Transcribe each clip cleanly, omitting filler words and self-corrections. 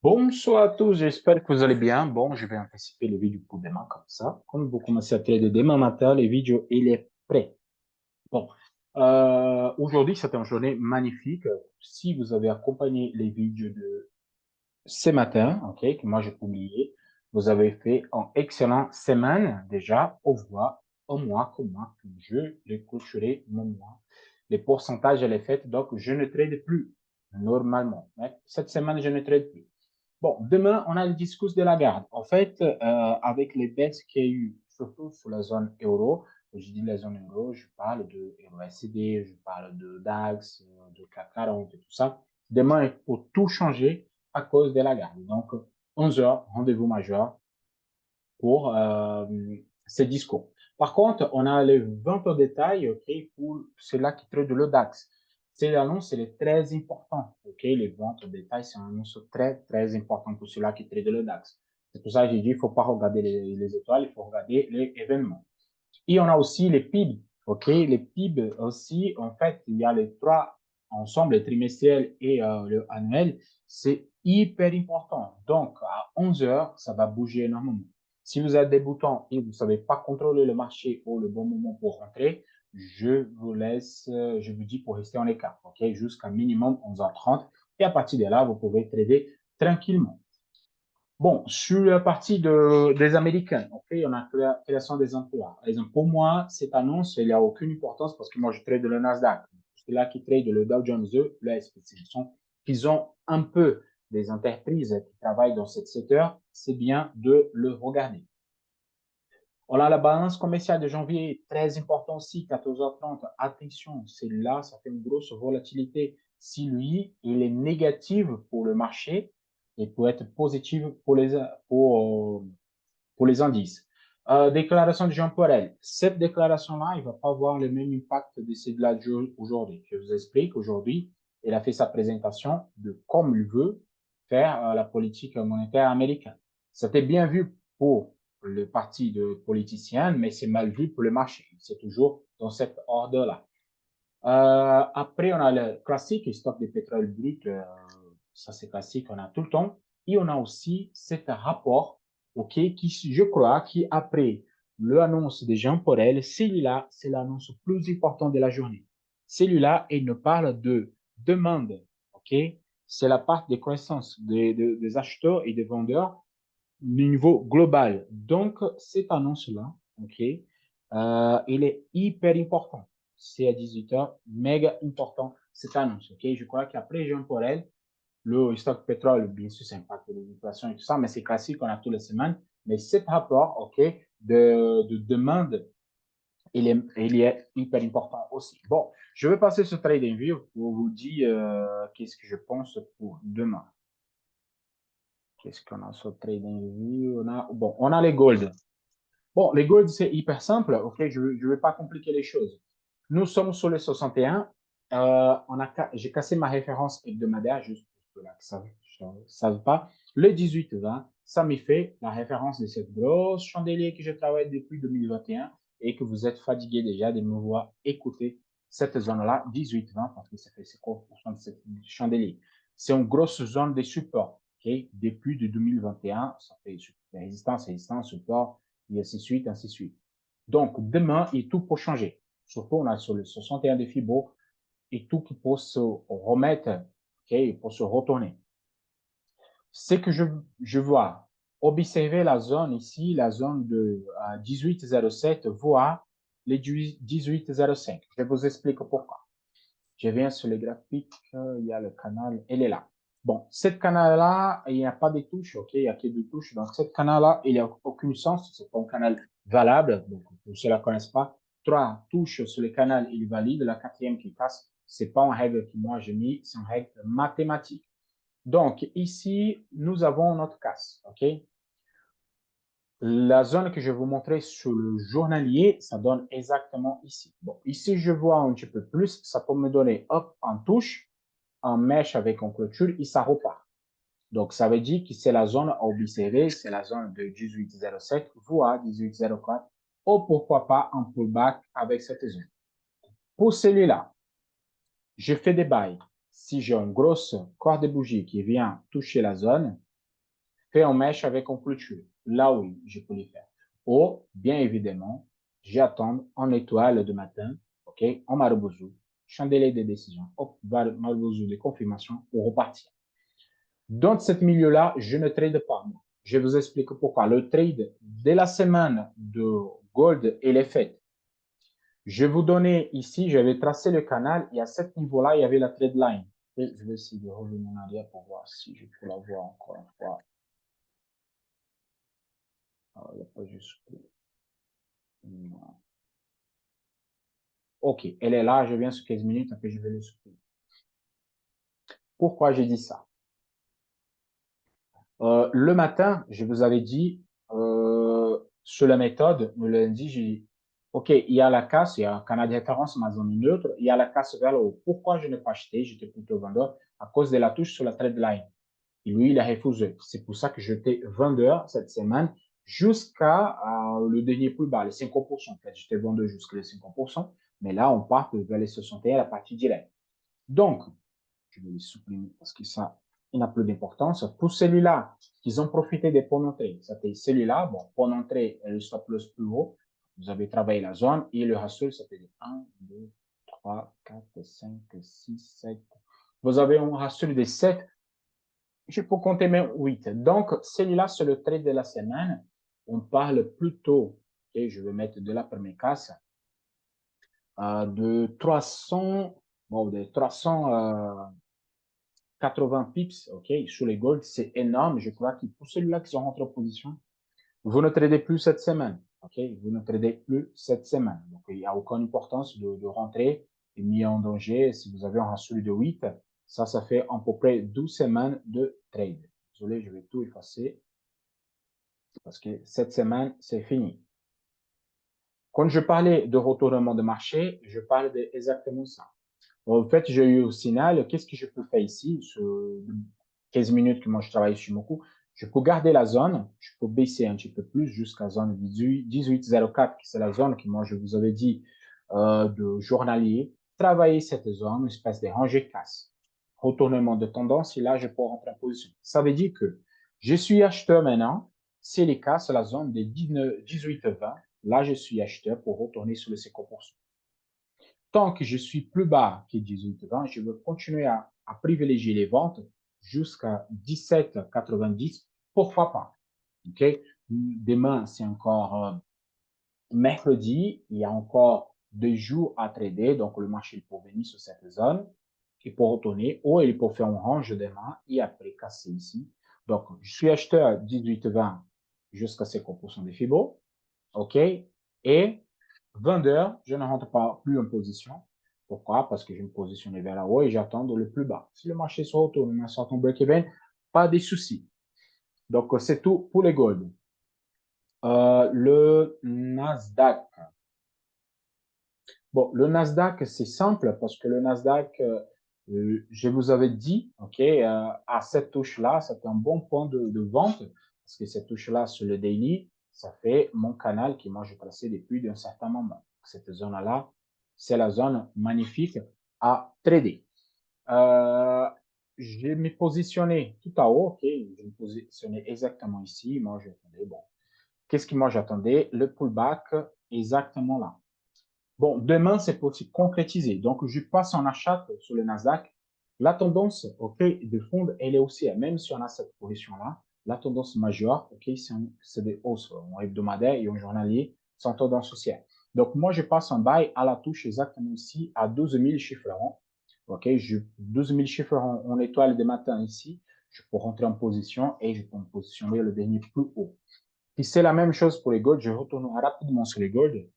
Bonsoir à tous, j'espère que vous allez bien. Bon, je vais anticiper les vidéos pour demain comme ça. Comme vous commencez à trader demain matin, les vidéos, il est prêt. Bon, aujourd'hui, c'est une journée magnifique. Si vous avez accompagné les vidéos de ce matin, ok, que moi j'ai publié, vous avez fait une excellente semaine déjà. Au revoir, au mois, comme moi, que je les clôturer mon mois. Les pourcentages, elle est faite, donc je ne trade plus normalement. Mais cette semaine, je ne trade plus. Bon, demain, on a le discours de Lagarde. En fait, avec les baisses qu'il y a eu, surtout sur la zone euro, je dis la zone euro, je parle de EURSD, je parle de DAX, de CAC 40 et tout ça. Demain, il faut tout changer à cause de Lagarde. Donc, 11 heures, rendez-vous majeur pour ces discours. Par contre, on a les ventes en détail, OK, pour ceux-là qui traitent le DAX. C'est l'annonce, elle est très importante, OK, les ventes en détail, c'est une annonce très, très importante pour ceux-là qui traitent le DAX. C'est pour ça que j'ai dit, il ne faut pas regarder les étoiles, il faut regarder les événements. Et on a aussi les PIB, OK, les PIB aussi, en fait, il y a les trois ensemble, le trimestriel et le annuel, c'est hyper important. Donc, à 11 heures, ça va bouger énormément. Si vous êtes débutant et vous ne savez pas contrôler le marché ou le bon moment pour rentrer, je vous laisse, je vous dis pour rester en écart, OK, jusqu'à minimum 11h30. Et à partir de là, vous pouvez trader tranquillement. Bon, sur la partie des Américains, OK, on a la création des emplois. Par exemple, pour moi, cette annonce, il n'y a aucune importance parce que moi, je trade le Nasdaq. C'est là qui trade le Dow Jones, le S&P. Ils ont un peu des entreprises qui travaillent dans ce secteur, c'est bien de le regarder. On a la balance commerciale de janvier, très important aussi, 14h30. Attention, c'est là, ça fait une grosse volatilité. Si lui, il est négatif pour le marché, il peut être positif pour, pour les indices. Déclaration de Jean Porel. Cette déclaration-là, il ne va pas avoir le même impact de celle-là aujourd'hui. Je vous explique. Aujourd'hui, il a fait sa présentation de comme il veut faire la politique monétaire américaine. C'était bien vu pour le parti de politiciens, mais c'est mal vu pour le marché. C'est toujours dans cet ordre-là. Après, on a le classique, stock de pétrole brut. Ça, c'est classique, on a tout le temps. Et on a aussi cet rapport, OK, qui, je crois, qui après l'annonce de Jean Porel, celui-là, c'est l'annonce plus importante de la journée. Celui-là, il nous parle de demande, OK? C'est la part des croissances des acheteurs et des vendeurs au niveau global. Donc, cette annonce-là, OK, il est hyper important. C'est à 18h, méga important cette annonce, OK? Je crois qu'après Jean Porel, le stock pétrole, bien sûr, ça impacte l'inflation et tout ça, mais c'est classique, on a toutes les semaines. Mais cet rapport, OK, de demande, il est hyper important aussi. Bon, je vais passer sur TradingView pour vous dire qu'est-ce que je pense pour demain. Qu'est-ce qu'on a sur TradingView? Bon, on a les gold. Bon, les gold, c'est hyper simple. OK, je ne vais pas compliquer les choses. Nous sommes sur les 61. J'ai cassé ma référence hebdomadaire, juste pour ceux-là qui ne savent pas. Le 18-20, ça me fait la référence de cette grosse chandelier que je travaille depuis 2021 et que vous êtes fatigué déjà de me voir écouter cette zone-là, 18-20, parce que ça fait 50% de cette chandelier. C'est une grosse zone de support. Okay? Depuis de 2021, ça fait résistance, résistance, support, et ainsi de suite, ainsi de suite. Donc, demain, il tout peut changer. Surtout, on a sur le 61 de Fibo et tout qui peut se remettre, okay, pour se retourner. Ce que je vois, observer la zone ici, la zone de 18,07, voire les 18,05. Je vous explique pourquoi. Je viens sur les graphiques, il y a le canal, elle est là. Bon, cette canal-là, il n'y a pas de touches, OK? Il n'y a que deux touches. Donc, cette canal-là, il n'y a aucun sens. C'est pas un canal valable. Donc, pour ceux qui ne connaissent pas, trois touches sur le canal, il valide. La quatrième qui casse, c'est pas une règle que moi j'ai mis, c'est une règle mathématique. Donc, ici, nous avons notre casse, OK? La zone que je vais vous montrer sur le journalier, ça donne exactement ici. Bon, ici, je vois un petit peu plus. Ça peut me donner, hop, en touche, en mèche avec une clôture, et ça repart. Donc, ça veut dire que c'est la zone à observer, c'est la zone de 18,07, voire 18,04, ou pourquoi pas un pullback avec cette zone. Pour celui-là, je fais des bails. Si j'ai une grosse corde de bougie qui vient toucher la zone, fait en mèche avec en clôture. Là, oui, je peux le faire. Ou, bien évidemment, j'attends en étoile de matin, OK, en Marubozu, chandelier de décision, hop, Marubozu de confirmation pour repartir. Dans ce milieu-là, je ne trade pas. Je vous explique pourquoi. Le trade de la semaine de gold, il est fait. Je vous donnais ici, j'avais tracé le canal et à ce niveau-là, il y avait la trade line. Et je vais essayer de revenir en arrière pour voir si je peux la voir encore une fois. Alors, il n'y a pas jusqu'au. OK, elle est là, je viens sur 15 minutes, après je vais le supprimer. Pourquoi j'ai dit ça? Le matin, je vous avais dit, sur la méthode, le lundi, j'ai dit, OK, il y a la casse, il y a un canal de référence, ma zone neutre, il y a la casse vers le haut. Pourquoi je n'ai pas acheté? J'étais plutôt vendeur à cause de la touche sur la trade line. Et lui, il a refusé. C'est pour ça que j'étais vendeur cette semaine jusqu'à le dernier plus bas, les 50%. En fait, j'étais vendeur jusqu'à les 50%, mais là, on part vers les 61 à la partie directe. Donc, je vais les supprimer parce que ça, il n'a plus d'importance. Pour celui-là, ils ont profité des points d'entrée. C'était celui-là, bon, point d'entrée, le stop loss plus haut. Vous avez travaillé la zone et le ratio, c'était 1, 2, 3, 4, 5, 6, 7. Vous avez un ratio de 7. Je peux compter même 8. Donc, celui-là, c'est le trade de la semaine. On parle plutôt, et je vais mettre de la première casse, de 300, bon, de 380 pips, OK, sur les gold, c'est énorme. Je crois que pour celui-là qui sont rentrés en position, vous ne tradez plus cette semaine, OK, vous ne tradez plus cette semaine. Donc, il n'y a aucune importance de rentrer et mis en danger. Si vous avez un ratio de 8, ça fait à peu près 12 semaines de trade. Désolé, je vais tout effacer parce que cette semaine, c'est fini. Quand je parlais de retournement de marché, je parle d'exactement ça. En fait, j'ai eu au signal, qu'est-ce que je peux faire ici, sur 15 minutes que moi je travaille sur mon coup, je peux garder la zone, je peux baisser un petit peu plus jusqu'à zone 1804, qui c'est la zone que moi je vous avais dit de journalier, travailler cette zone, une espèce de rangée casse, retournement de tendance, et là je peux rentrer en position. Ça veut dire que je suis acheteur maintenant, c'est les cas, c'est la zone de 18-20, là je suis acheteur pour retourner sur le 50%. Tant que je suis plus bas que 18,20, je veux continuer à privilégier les ventes jusqu'à 17,90. Pourquoi pas? OK? Demain, c'est encore mercredi. Il y a encore 2 jours à trader. Donc, le marché peut venir sur cette zone. Il peut retourner ou il peut faire un range demain et après casser ici. Donc, je suis acheteur 18,20 jusqu'à 50% de Fibo. OK? Et vendeur, je ne rentre pas plus en position. Pourquoi? Parce que je me positionne vers là haut et j'attends le plus bas. Si le marché se retourne, on sort en break-even, pas de soucis. Donc, c'est tout pour les gold. Le Nasdaq. Bon, le Nasdaq, c'est simple parce que le Nasdaq, je vous avais dit, OK, à cette touche-là, c'est un bon point de vente parce que cette touche-là sur le daily, ça fait mon canal qui moi je placé depuis un certain moment. Cette zone-là, c'est la zone magnifique à trader. Je m'ai positionné tout à haut, OK, je me positionnais exactement ici. Moi, j'attendais, bon, qu'est-ce que moi j'attendais? Le pullback exactement là. Bon, demain, c'est pour se concrétiser. Donc, je passe en achat sur le Nasdaq. La tendance, OK, de fond, elle est haussière. Même si on a cette position-là, la tendance majeure, OK, c'est des hausses en hebdomadaire et en journalier, sans tendance haussière. Donc, moi, je passe en buy à la touche exactement ici à 12 000 chiffres ronds. OK, 12 000 chiffres ronds en étoile de matin ici. Je peux rentrer en position et je peux me positionner le dernier plus haut. Et c'est la même chose pour les gold. Je retourne rapidement sur les gold.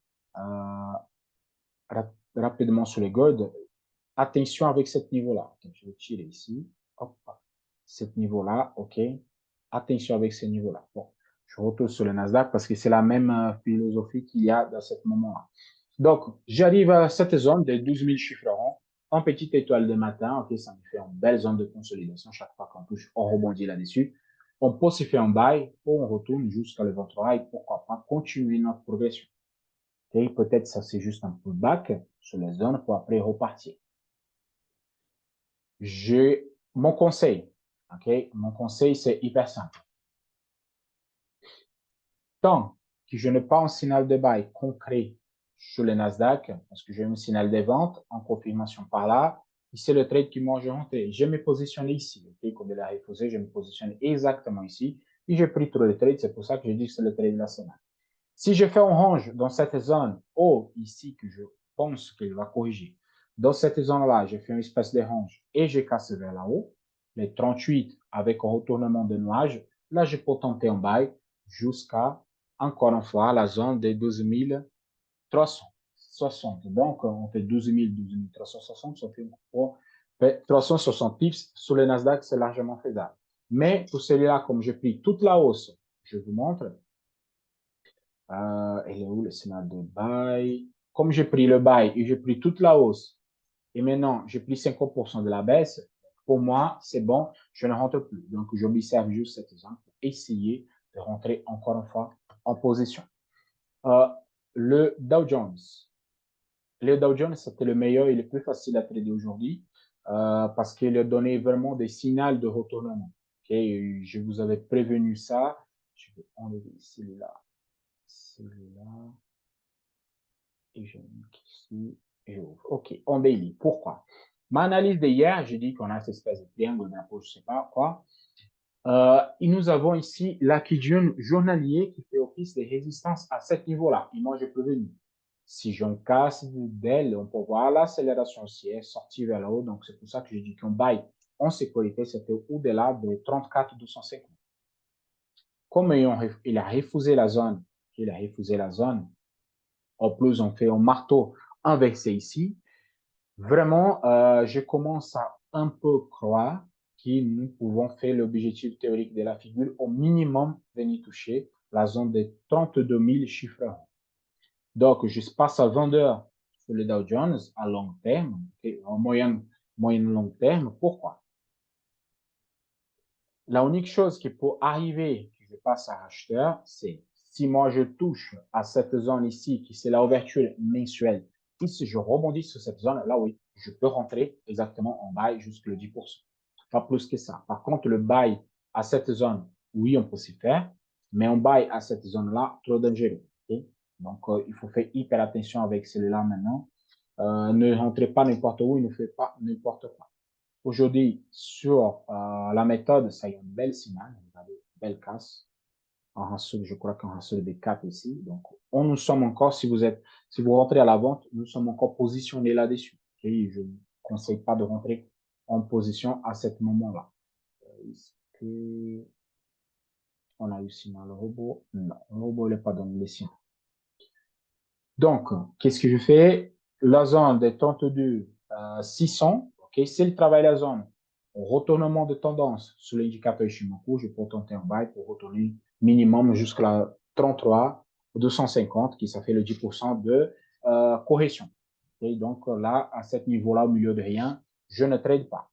Rapidement sur les gold. Attention avec ce niveau-là. Je vais tirer ici. Hop. Ce niveau-là, OK. Attention avec ce niveau-là. Bon, je retourne sur le Nasdaq parce que c'est la même philosophie qu'il y a dans ce moment-là. Donc, j'arrive à cette zone de 12 000 chiffres ronds en petite étoile de matin. OK, ça me fait une belle zone de consolidation. Chaque fois qu'on touche, on rebondit là-dessus. On peut se faire un buy ou on retourne jusqu'à le 23 et pourquoi pas continuer notre progression. Okay? Peut-être ça c'est juste un pullback sur les zones pour après repartir. Mon conseil, OK? Mon conseil, c'est hyper simple. tant que je n'ai pas un signal de buy concret sur le Nasdaq, parce que j'ai un signal de vente en confirmation par là, et c'est le trade qui moi j'ai rentré. Je me positionné ici, ok, comme il a refusé, je me positionne exactement ici, et j'ai pris tout le trade, c'est pour ça que je dis que c'est le trade de la semaine. Si je fais un range dans cette zone haut ici, que je pense qu'il va corriger, dans cette zone-là, je fais une espèce de range et je casse vers là-haut, les 38 avec un retournement de nuage, là, je peux tenter un buy jusqu'à, encore une fois, la zone des 12 360. Donc, on fait 12 000, 12 360, ça fait 360 pips. Sur le Nasdaq, c'est largement faisable. Mais pour celui-là, comme j'ai pris toute la hausse, je vous montre, elle est où le signal de buy? Comme j'ai pris le buy et j'ai pris toute la hausse, et maintenant j'ai pris 50% de la baisse, pour moi, c'est bon, je ne rentre plus. Donc, je m'observe juste cet exemple pour essayer de rentrer encore une fois en position. Le Dow Jones. Le Dow Jones, c'était le meilleur et le plus facile à trader aujourd'hui parce qu'il a donné vraiment des signaux de retournement. Okay? Je vous avais prévenu ça. Je vais enlever celui-là. Celui-là. Et je mets ici. Et j'ouvre. OK, on daily. Pourquoi? Ma analyse d'hier, j'ai dit qu'on a cette espèce de triangle d'impôt, je ne sais pas quoi. Et nous avons ici l'Akijun journalier qui fait office de résistance à ce niveau-là. Et moi, j'ai prévenu. Si j'en casse d'elle, on peut voir l'accélération haussière sortie vers le haut. Donc, c'est pour ça que j'ai dit qu'on buy en sécurité, c'était au-delà de 34 250. Comme il a refusé la zone, en plus, on fait un marteau inversé ici. Vraiment, je commence à un peu croire que nous pouvons faire l'objectif théorique de la figure au minimum venir toucher la zone des 32 000 chiffres. Donc, je passe à vendeur sur le Dow Jones à long terme, en moyen long terme. Pourquoi? La unique chose qui peut arriver que je passe à acheteur, c'est si moi je touche à cette zone ici, qui c'est la ouverture mensuelle, et si je rebondis sur cette zone, là oui, je peux rentrer exactement en buy jusqu'à le 10%. Pas plus que ça. Par contre, le buy à cette zone, oui, on peut s'y faire, mais on buy à cette zone-là, trop dangereux. Okay? Donc, il faut faire hyper attention avec celui-là maintenant. Ne rentrez pas n'importe où, ne faites pas n'importe quoi. Aujourd'hui, sur la méthode, ça y est, un bel signal. Regardez, belle casse. En Hassel, je crois qu'en Hassel des 4 ici. Donc, nous sommes encore, si vous rentrez à la vente, nous sommes encore positionnés là-dessus. Okay? Je ne conseille pas de rentrer en position à ce moment-là. Est-ce que on a eu signal le robot? Non, le robot n'est pas dans les signaux. Donc, qu'est-ce que je fais? La zone des 32 600, ok, c'est le travail de la zone. Retournement de tendance sur l'indicateur Ishimoku, je peux tenter un buy pour retourner minimum jusqu'à la 33 250, qui ça fait le 10% de correction. Okay, donc là, à ce niveau-là, au milieu de rien, je ne trade pas.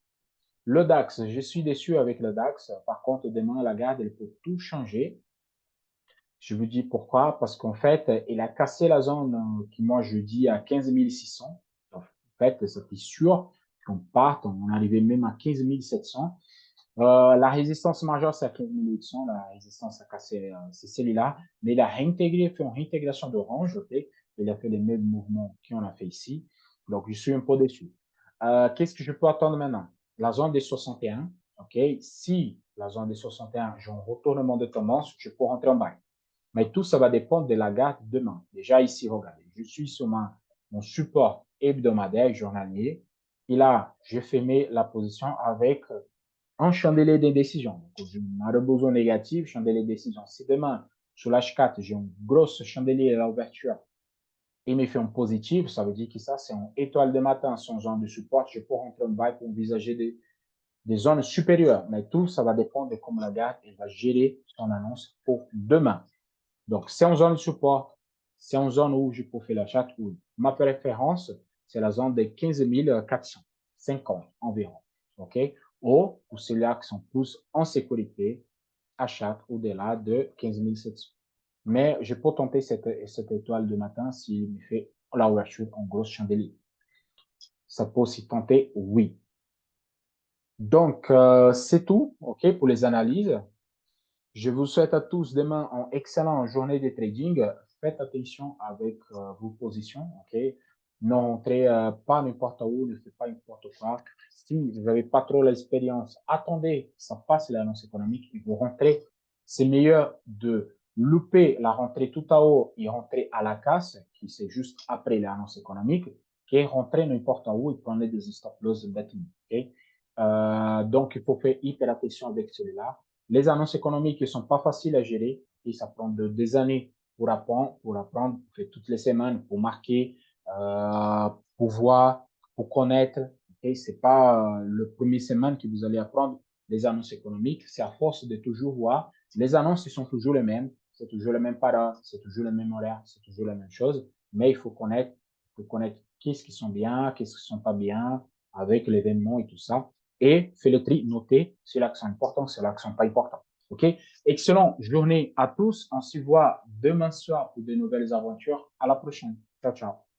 Le DAX, je suis déçu avec le DAX. Par contre, demain, la garde, elle peut tout changer. Je vous dis pourquoi, parce qu'en fait, il a cassé la zone qui, moi, je dis à 15 600. En fait, c'était sûr qu'on parte, on arrivait même à 15 700. La résistance majeure, c'est à 15 800. La résistance a cassé, c'est celle-là. Mais il a réintégré, fait une réintégration de range, ok? Il a fait les mêmes mouvements qu'on a fait ici. Donc, je suis un peu déçu. Qu'est-ce que je peux attendre maintenant? La zone des 61, ok? Si la zone des 61, j'ai un retournement de tendance, je peux rentrer en bas. Mais tout ça va dépendre de la garde demain. Déjà ici, regardez, je suis sur mon support hebdomadaire, journalier. Et là, j'ai fermé la position avec un chandelier de décision. Donc, j'ai un besoin négatif, chandelier de décision. Si demain, sur l'H4, j'ai une grosse chandelier à l'ouverture et me fait un positif, ça veut dire que ça, c'est une étoile de matin, son zone de support. Je peux rentrer en bas pour envisager des zones supérieures. Mais tout, ça va dépendre de comment la garde elle va gérer son annonce pour demain. Donc, c'est en zone de support, c'est en zone où je peux faire l'achat. Ma préférence, c'est la zone de 15 450 environ. OK? Ou pour ceux-là qui sont plus en sécurité, achat au-delà de 15 700. Mais je peux tenter cette étoile de matin s'il me fait la ouverture en grosse chandelier. Ça peut aussi tenter, oui. Donc, c'est tout, OK, pour les analyses. Je vous souhaite à tous demain une excellente journée de trading. Faites attention avec vos positions, ok? Ne rentrez pas n'importe où, ne faites pas n'importe quoi. Si vous n'avez pas trop l'expérience, attendez, ça passe l'annonce économique et vous rentrez. C'est meilleur de louper la rentrée tout à haut et rentrer à la casse, qui c'est juste après l'annonce économique, que rentrer n'importe où et prendre des stop loss bêtement, ok? Donc, il faut faire hyper attention avec celui-là. Les annonces économiques ne sont pas faciles à gérer et ça prend des années pour apprendre, pour faire toutes les semaines, pour marquer, pour voir, pour connaître. Et c'est pas le premier semaine que vous allez apprendre les annonces économiques. C'est à force de toujours voir. Les annonces, ils sont toujours les mêmes. C'est toujours les mêmes paroles, c'est toujours les mêmes horaires, c'est toujours la même chose. Mais il faut connaître qu'est-ce qui sont bien, qu'est-ce qui sont pas bien avec l'événement et tout ça et fais le tri, notez, c'est l'accent important, c'est l'accent pas important. OK? Excellente journée à tous. On se voit demain soir pour de nouvelles aventures. À la prochaine. Ciao, ciao.